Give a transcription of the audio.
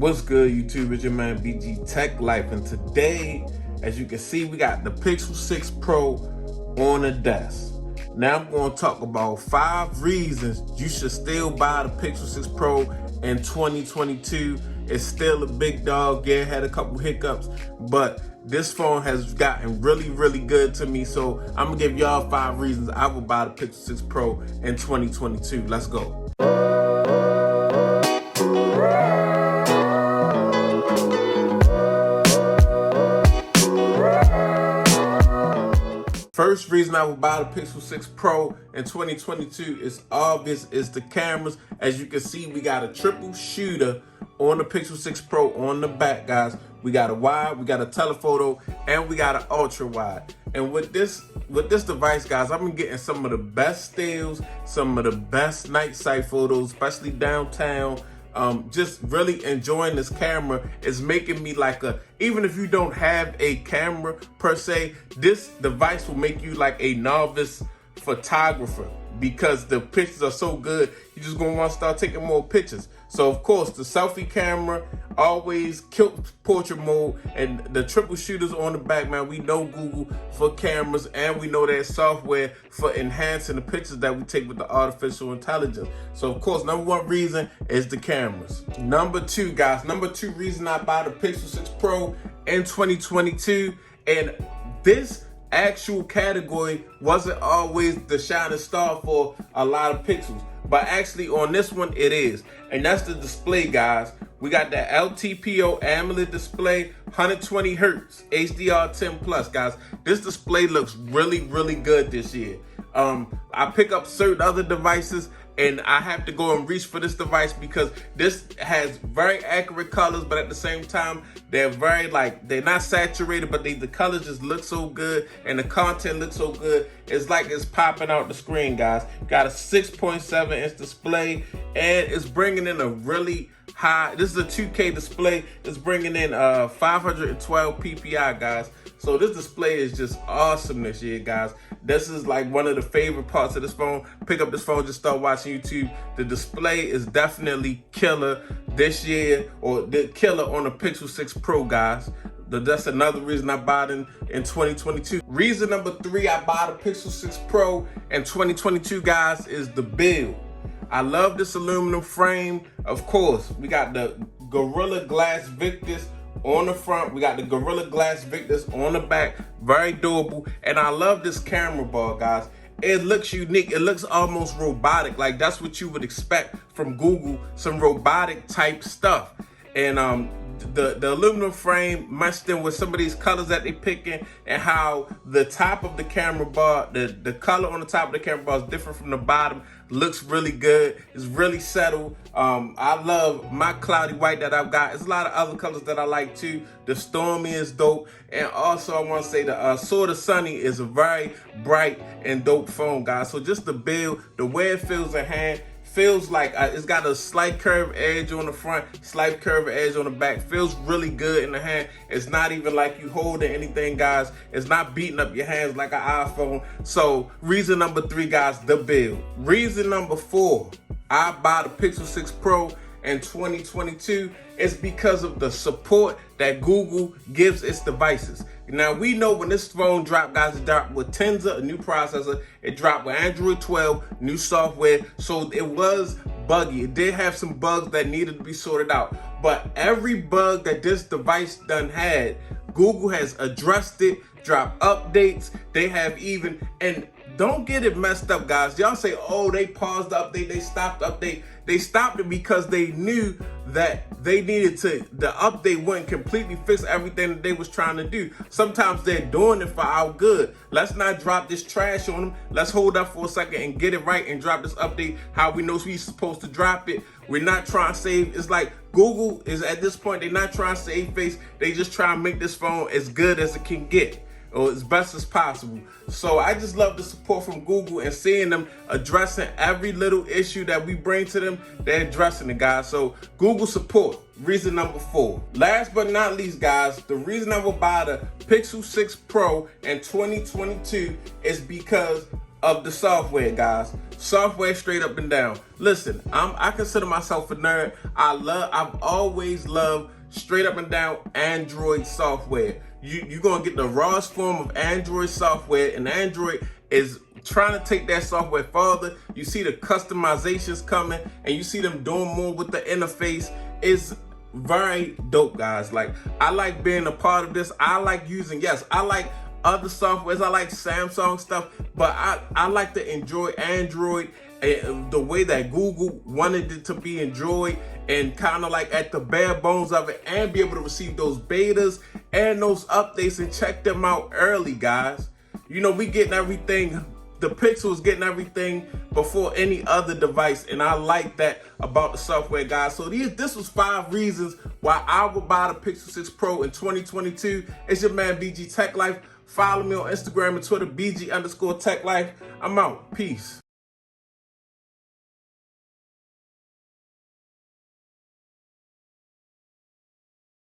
What's good, YouTube? It's your man BG Tech Life, and today, as you can see, we got the Pixel 6 Pro on the desk. Now I'm going to talk about 5 reasons you should still buy the Pixel 6 Pro in 2022. It's still a big dog. Yeah, it had a couple hiccups, but this phone has gotten really good to me. So I'm gonna give y'all 5 reasons I will buy the Pixel 6 Pro in 2022. Let's go. First reason I would buy the Pixel 6 Pro in 2022 is obvious, is the cameras. As you can see, we got a triple shooter on the Pixel 6 Pro on the back, guys. We got a wide, we got a telephoto, and we got an ultra wide. And with this device, guys, I've been getting some of the best stills, some of the best night sight photos, especially downtown. Just really enjoying this camera. Is making me like even if you don't have a camera per se, this device will make you like a novice photographer, because the pictures are so good. You're just gonna want to start taking more pictures. So of course, the selfie camera always killed portrait mode, and the triple shooters on the back, man. We know Google for cameras, and we know their software for enhancing the pictures that we take with the artificial intelligence. So of course, number 1 reason is the cameras. Number 2, guys, number 2 reason I buy the Pixel 6 Pro in 2022, and this actual category wasn't always the shining star for a lot of Pixels, but actually on this one it is, and that's the display, guys. We got the LTPO AMOLED display, 120 Hz, HDR10 plus, guys. This display looks really good this year. I pick up certain other devices, and I have to go and reach for this device because this has very accurate colors, but at the same time, they're very they're not saturated, but the colors just look so good, and the content looks so good. It's like it's popping out the screen, guys. Got a 6.7-inch display, and it's bringing in a really high, this is a 2K display. It's bringing in 512 PPI, guys. So this display is just awesome this year, guys. This is like one of the favorite parts of this phone. Pick up this phone, just start watching YouTube. The display is definitely killer this year, or the killer on the Pixel 6 Pro, guys. That's another reason I bought it in 2022. Reason number 3 I bought the Pixel 6 Pro in 2022, guys, is the build. I love this aluminum frame. Of course, we got the Gorilla Glass Victus on the front. We got the Gorilla Glass Victus on the back. Very durable. And I love this camera bar, guys. It looks unique. It looks almost robotic. Like that's what you would expect from Google, some robotic type stuff. And the aluminum frame meshed in with some of these colors that they picking, and how the top of the camera bar, the color on the top of the camera bar is different from the bottom. Looks really good. It's really settled. I love my cloudy white that I've got. There's a lot of other colors that I like too. The Stormy is dope, and also I want to say the Sorta Sunny is a very bright and dope phone, guys. So just the build, the way it feels in hand, feels like it's got a slight curved edge on the front, slight curved edge on the back. Feels really good in the hand. It's not even like you holding anything, guys. It's not beating up your hands like an iPhone. So reason number 3, guys, the build. Reason number 4 I buy the Pixel 6 Pro in 2022 is because of the support that Google gives its devices. Now, we know when this phone dropped, guys, it dropped with Tensor, a new processor. It dropped with Android 12, new software. So it was buggy. It did have some bugs that needed to be sorted out. But every bug that this device done had, Google has addressed it, dropped updates. They have even, and don't get it messed up, guys. Y'all say, oh, they paused the update, they stopped the update. They stopped it because they knew that they needed to, the update wouldn't completely fix everything that they was trying to do. Sometimes they're doing it for our good. Let's not drop this trash on them. Let's hold up for a second and get it right and drop this update how we know we're supposed to drop it. We're not trying to save, it's like Google is at this point, they're not trying to save face. They just try to make this phone as good as it can get, or as best as possible. So I just love the support from Google, and seeing them addressing every little issue that we bring to them, they're addressing it, guys. So Google support, reason number 4. Last but not least, guys, the reason I will buy the Pixel 6 Pro in 2022 is because of the software, guys. Software straight up and down. Listen, I consider myself a nerd. I've always loved straight up and down Android software. You're gonna get the rawest form of Android software, and Android is trying to take that software further. You see the customizations coming, and you see them doing more with the interface. It's very dope, guys. Like, I like being a part of this. I like using, yes, I like other softwares. I like Samsung stuff, but I like to enjoy Android and the way that Google wanted it to be enjoyed, and kind of like at the bare bones of it, and be able to receive those betas and those updates and check them out early, guys. You know, we getting everything, the Pixel is getting everything before any other device, and I like that about the software, guys. So this was 5 reasons why I would buy the Pixel 6 Pro in 2022. It's your man BG Tech Life. Follow me on Instagram and Twitter, BG_Tech Life. I'm out. Peace.